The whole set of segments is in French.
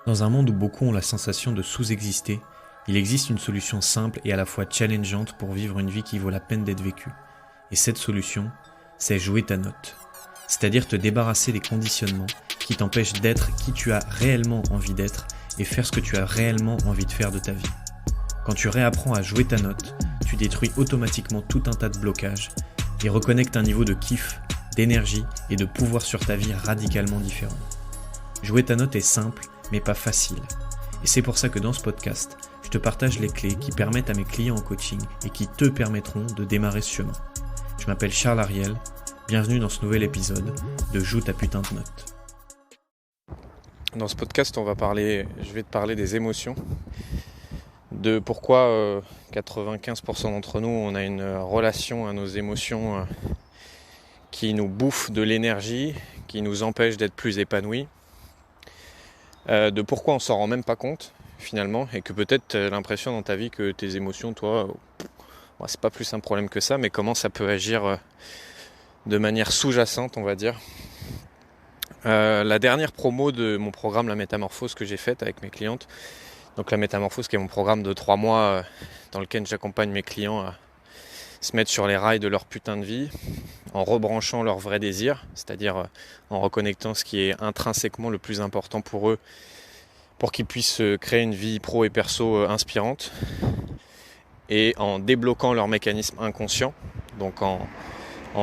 Dans un monde où beaucoup ont la sensation de sous-exister, il existe une solution simple et à la fois challengeante pour vivre une vie qui vaut la peine d'être vécue. Et cette solution, c'est jouer ta note. C'est-à-dire te débarrasser des conditionnements qui t'empêchent d'être qui tu as réellement envie d'être et faire ce que tu as réellement envie de faire de ta vie. Quand tu réapprends à jouer ta note, tu détruis automatiquement tout un tas de blocages et reconnectes un niveau de kiff, d'énergie et de pouvoir sur ta vie radicalement différent. Jouer ta note est simple, mais pas facile. Et c'est pour ça que dans ce podcast, je te partage les clés qui permettent à mes clients en coaching et qui te permettront de démarrer ce chemin. Je m'appelle Charles Ariel, bienvenue dans ce nouvel épisode de Joue ta putain de note. Dans ce podcast, je vais te parler des émotions, de pourquoi 95% d'entre nous, on a une relation à nos émotions qui nous bouffe de l'énergie, qui nous empêche d'être plus épanouis, de pourquoi on s'en rend même pas compte finalement, et que peut-être tu as l'impression dans ta vie que tes émotions, toi, c'est pas plus un problème que ça, mais comment ça peut agir de manière sous-jacente, on va dire. La dernière promo de mon programme La Métamorphose que j'ai faite avec mes clientes, donc La Métamorphose qui est mon programme de 3 mois dans lequel j'accompagne mes clients à se mettre sur les rails de leur putain de vie en rebranchant leurs vrais désirs, c'est-à-dire en reconnectant ce qui est intrinsèquement le plus important pour eux pour qu'ils puissent créer une vie pro et perso inspirante, et en débloquant leurs mécanismes inconscients, donc en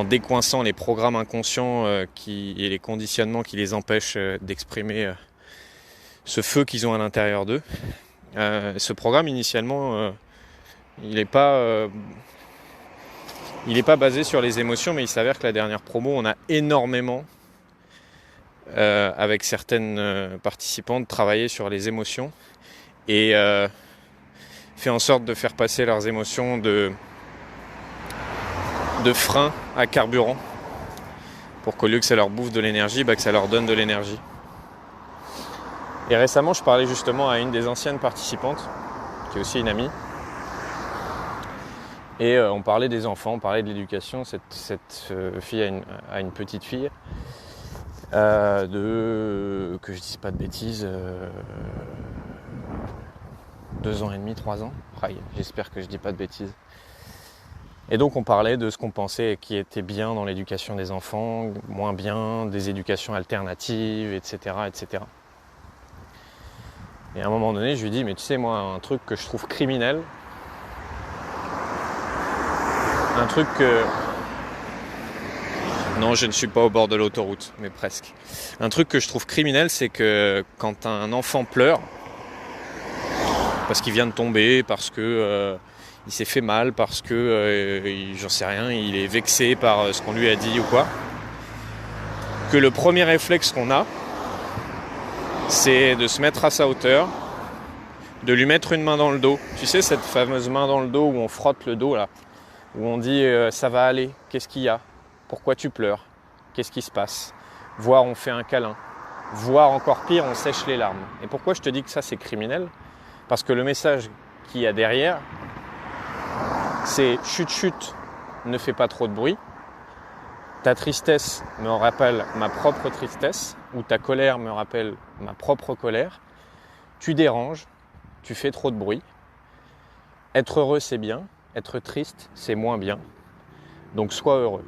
décoinçant les programmes inconscients et les conditionnements qui les empêchent d'exprimer ce feu qu'ils ont à l'intérieur d'eux. Ce programme initialement, il n'est pas basé sur les émotions, mais il s'avère que la dernière promo, on a énormément, avec certaines participantes, travaillé sur les émotions et fait en sorte de faire passer leurs émotions de frein à carburant, pour qu'au lieu que ça leur bouffe de l'énergie, que ça leur donne de l'énergie. Et récemment, je parlais justement à une des anciennes participantes, qui est aussi une amie, et on parlait des enfants, on parlait de l'éducation. Cette fille a une petite fille, que je dise pas de bêtises, 2 ans et demi, 3 ans, j'espère que je dis pas de bêtises. Et donc on parlait de ce qu'on pensait qui était bien dans l'éducation des enfants, moins bien, des éducations alternatives, etc., etc. Et à un moment donné, je lui dis, mais tu sais, moi, un truc que je trouve criminel, un truc que... Non, je ne suis pas au bord de l'autoroute, mais presque. Un truc que je trouve criminel, c'est que quand un enfant pleure, parce qu'il vient de tomber, parce que il s'est fait mal, parce que, j'en sais rien, il est vexé par ce qu'on lui a dit ou quoi, que le premier réflexe qu'on a, c'est de se mettre à sa hauteur, de lui mettre une main dans le dos. Tu sais, cette fameuse main dans le dos où on frotte le dos, là, où on dit ça va aller, qu'est-ce qu'il y a ? Pourquoi tu pleures ? Qu'est-ce qui se passe ? Voire on fait un câlin. Voire encore pire, on sèche les larmes. Et pourquoi je te dis que ça c'est criminel ? Parce que le message qu'il y a derrière, c'est chut chut, ne fais pas trop de bruit. Ta tristesse me rappelle ma propre tristesse, ou ta colère me rappelle ma propre colère. Tu déranges, tu fais trop de bruit. Être heureux c'est bien, être triste c'est moins bien. Donc sois heureux.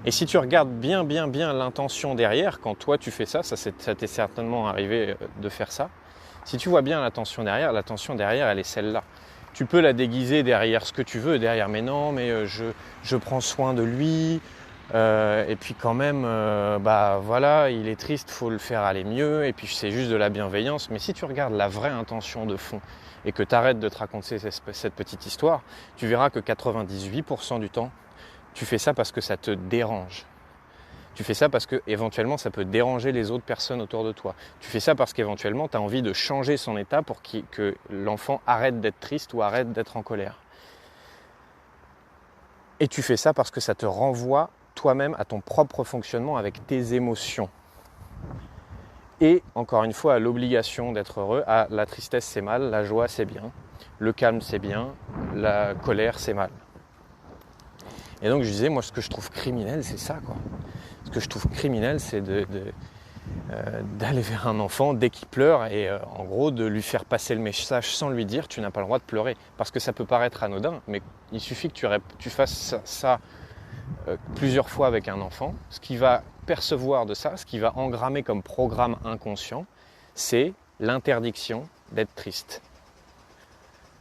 Et si tu regardes bien l'intention derrière, quand toi tu fais ça t'est certainement arrivé de faire ça. Si tu vois bien l'intention derrière elle est celle-là. Tu peux la déguiser derrière ce que tu veux, derrière mais non, mais je prends soin de lui, et puis quand même, voilà, il est triste, faut le faire aller mieux, et puis c'est juste de la bienveillance. Mais si tu regardes la vraie intention de fond et que tu arrêtes de te raconter cette petite histoire, tu verras que 98% du temps, tu fais ça parce que ça te dérange. Tu fais ça parce que éventuellement ça peut déranger les autres personnes autour de toi. Tu fais ça parce qu'éventuellement tu as envie de changer son état pour que l'enfant arrête d'être triste ou arrête d'être en colère. Et tu fais ça parce que ça te renvoie toi-même à ton propre fonctionnement avec tes émotions. Et encore une fois à l'obligation d'être heureux, à la tristesse c'est mal, la joie c'est bien, le calme c'est bien, la colère c'est mal. Et donc je disais, moi ce que je trouve criminel c'est ça quoi. Ce que je trouve criminel c'est d'aller vers un enfant dès qu'il pleure et en gros de lui faire passer le message sans lui dire tu n'as pas le droit de pleurer. Parce que ça peut paraître anodin, mais il suffit que tu fasses ça plusieurs fois avec un enfant. Ce qu'il va percevoir de ça, ce qu'il va engrammer comme programme inconscient, c'est l'interdiction d'être triste.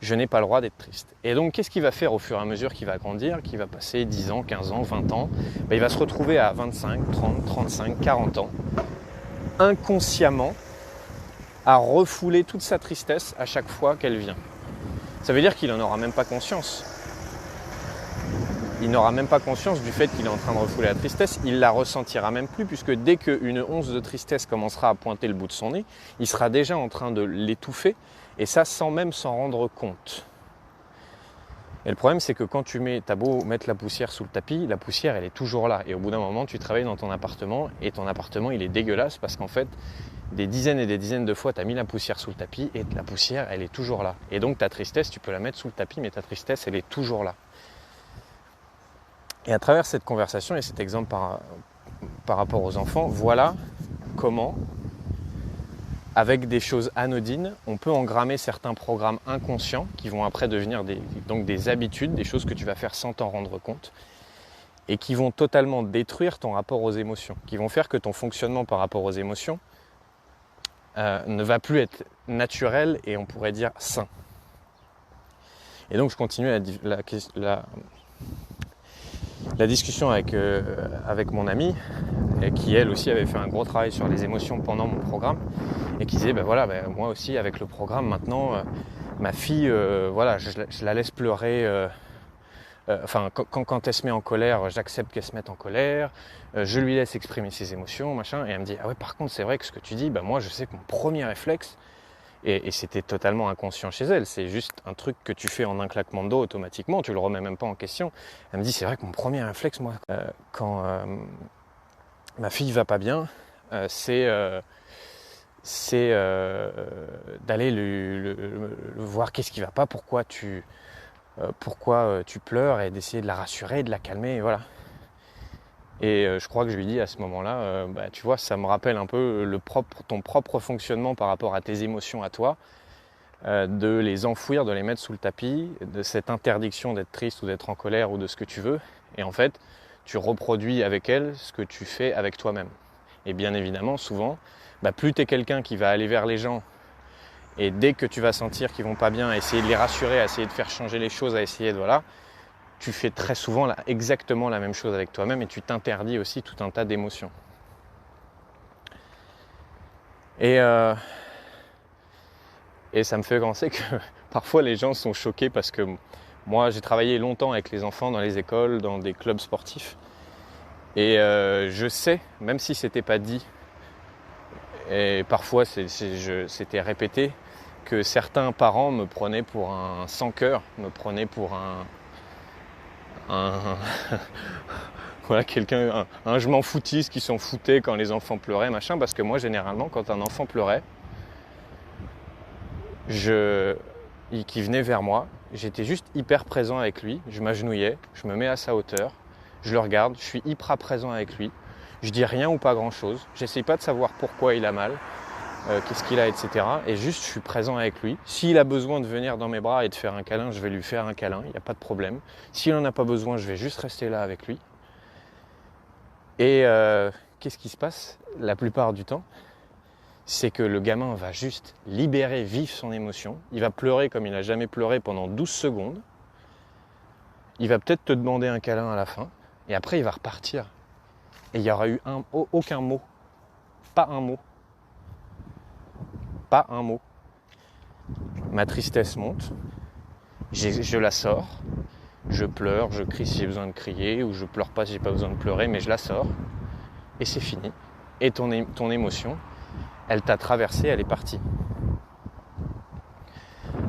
Je n'ai pas le droit d'être triste. Et donc, qu'est-ce qu'il va faire au fur et à mesure qu'il va grandir, qu'il va passer 10 ans, 15 ans, 20 ans, il va se retrouver à 25, 30, 35, 40 ans, inconsciemment, à refouler toute sa tristesse à chaque fois qu'elle vient. Ça veut dire qu'il n'en aura même pas conscience. Il n'aura même pas conscience du fait qu'il est en train de refouler la tristesse, il la ressentira même plus, puisque dès qu'une once de tristesse commencera à pointer le bout de son nez, il sera déjà en train de l'étouffer, et ça sans même s'en rendre compte. Et le problème, c'est que quand t'as beau mettre la poussière sous le tapis, la poussière, elle est toujours là. Et au bout d'un moment, tu travailles dans ton appartement, et ton appartement, il est dégueulasse, parce qu'en fait, des dizaines et des dizaines de fois, tu as mis la poussière sous le tapis, et la poussière, elle est toujours là. Et donc, ta tristesse, tu peux la mettre sous le tapis, mais ta tristesse, elle est toujours là. Et à travers cette conversation et cet exemple par rapport aux enfants, voilà comment, avec des choses anodines, on peut engrammer certains programmes inconscients qui vont après devenir des habitudes, des choses que tu vas faire sans t'en rendre compte et qui vont totalement détruire ton rapport aux émotions, qui vont faire que ton fonctionnement par rapport aux émotions ne va plus être naturel et on pourrait dire sain. Et donc je continue la discussion avec mon amie, qui elle aussi avait fait un gros travail sur les émotions pendant mon programme, et qui disait moi aussi avec le programme maintenant, ma fille, je la laisse pleurer, quand elle se met en colère, j'accepte qu'elle se mette en colère, je lui laisse exprimer ses émotions, machin, et elle me dit ah ouais par contre c'est vrai que ce que tu dis, moi je sais que mon premier réflexe, et c'était totalement inconscient chez elle, c'est juste un truc que tu fais en un claquement de doigts automatiquement, tu le remets même pas en question. Elle me dit c'est vrai que mon premier réflexe, moi, quand ma fille va pas bien, c'est d'aller le voir qu'est-ce qui va pas, pourquoi tu pleures, et d'essayer de la rassurer, de la calmer, et voilà. Et je crois que je lui dis à ce moment-là, tu vois, ça me rappelle un peu ton propre fonctionnement par rapport à tes émotions à toi, de les enfouir, de les mettre sous le tapis, de cette interdiction d'être triste ou d'être en colère ou de ce que tu veux. Et en fait, tu reproduis avec elle ce que tu fais avec toi-même. Et bien évidemment, souvent, plus tu es quelqu'un qui va aller vers les gens et dès que tu vas sentir qu'ils vont pas bien, essayer de les rassurer, essayer de faire changer les choses, tu fais très souvent exactement la même chose avec toi-même et tu t'interdis aussi tout un tas d'émotions. Et ça me fait penser que parfois les gens sont choqués parce que moi j'ai travaillé longtemps avec les enfants dans les écoles, dans des clubs sportifs. Et je sais, même si c'était pas dit, et parfois c'était répété, que certains parents me prenaient pour un sans-cœur, me prenaient pour quelqu'un, un je m'en foutiste qui s'en foutait quand les enfants pleuraient, machin, parce que moi généralement quand un enfant pleurait, qui venait vers moi, j'étais juste hyper présent avec lui, je m'agenouillais, je me mets à sa hauteur, je le regarde, je suis hyper présent avec lui, je dis rien ou pas grand chose, j'essaye pas de savoir pourquoi il a mal, qu'est-ce qu'il a, etc. Et juste je suis présent avec lui. S'il a besoin de venir dans mes bras et de faire un câlin, je vais lui faire un câlin, il n'y a pas de problème. S'il n'en a pas besoin, je vais juste rester là avec lui. Et qu'est-ce qui se passe la plupart du temps ? C'est que le gamin va juste libérer, vivre son émotion. Il va pleurer comme il n'a jamais pleuré pendant 12 secondes. Il va peut-être te demander un câlin à la fin. Et après, il va repartir. Et il n'y aura eu aucun mot. Pas un mot. Pas un mot. Ma tristesse monte. Je la sors. Je pleure, je crie si j'ai besoin de crier. Ou je pleure pas si j'ai pas besoin de pleurer. Mais je la sors. Et c'est fini. Et ton émotion, elle t'a traversé, elle est partie.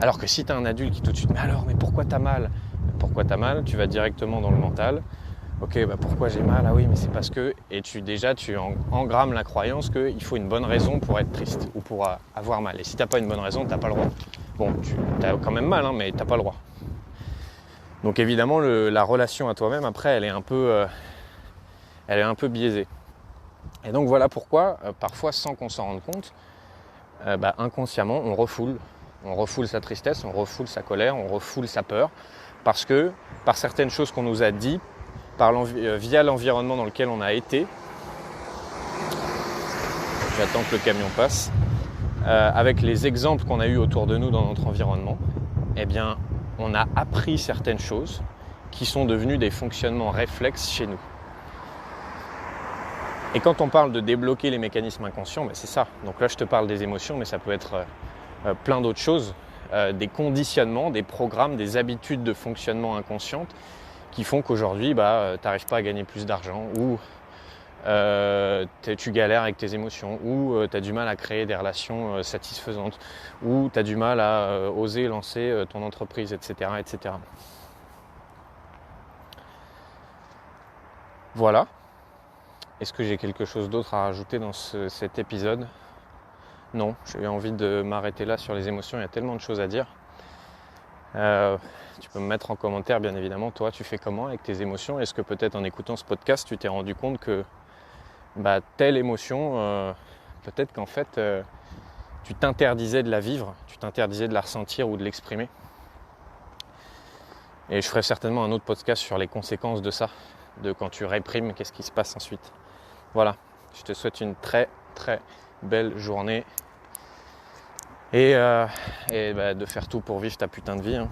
Alors que si tu as un adulte qui tout de suite, mais pourquoi t'as mal ? Pourquoi t'as mal ? Tu vas directement dans le mental. Ok, pourquoi j'ai mal ? Ah oui, mais c'est parce que... Et tu engrammes la croyance qu'il faut une bonne raison pour être triste ou pour avoir mal. Et si t'as pas une bonne raison, t'as pas le droit. Bon, tu as quand même mal, mais t'as pas le droit. Donc évidemment, la relation à toi-même, après, elle est un peu biaisée. Et donc voilà pourquoi, parfois sans qu'on s'en rende compte, inconsciemment on refoule sa tristesse, on refoule sa colère, on refoule sa peur, parce que par certaines choses qu'on nous a dit, via l'environnement dans lequel on a été, j'attends que le camion passe, avec les exemples qu'on a eus autour de nous dans notre environnement, eh bien on a appris certaines choses qui sont devenues des fonctionnements réflexes chez nous. Et quand on parle de débloquer les mécanismes inconscients, c'est ça. Donc là, je te parle des émotions, mais ça peut être plein d'autres choses, des conditionnements, des programmes, des habitudes de fonctionnement inconscientes qui font qu'aujourd'hui, tu n'arrives pas à gagner plus d'argent ou tu galères avec tes émotions ou tu as du mal à créer des relations satisfaisantes ou tu as du mal à oser lancer ton entreprise, etc., etc. Voilà. Est-ce que j'ai quelque chose d'autre à rajouter dans cet épisode ? Non, j'ai eu envie de m'arrêter là sur les émotions, il y a tellement de choses à dire. Tu peux me mettre en commentaire, bien évidemment, toi, tu fais comment avec tes émotions ? Est-ce que peut-être en écoutant ce podcast, tu t'es rendu compte que telle émotion, peut-être qu'en fait, tu t'interdisais de la vivre, tu t'interdisais de la ressentir ou de l'exprimer. Et je ferai certainement un autre podcast sur les conséquences de ça, de quand tu réprimes, qu'est-ce qui se passe ensuite. Voilà, je te souhaite une très très belle journée et de faire tout pour vivre ta putain de vie.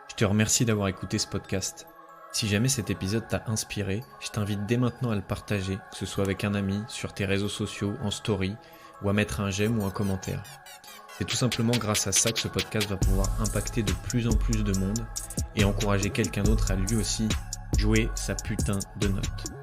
Je te remercie d'avoir écouté ce podcast. Si jamais cet épisode t'a inspiré, je t'invite dès maintenant à le partager, que ce soit avec un ami, sur tes réseaux sociaux, en story, ou à mettre un j'aime ou un commentaire. C'est tout simplement grâce à ça que ce podcast va pouvoir impacter de plus en plus de monde et encourager quelqu'un d'autre à lui aussi jouer sa putain de note.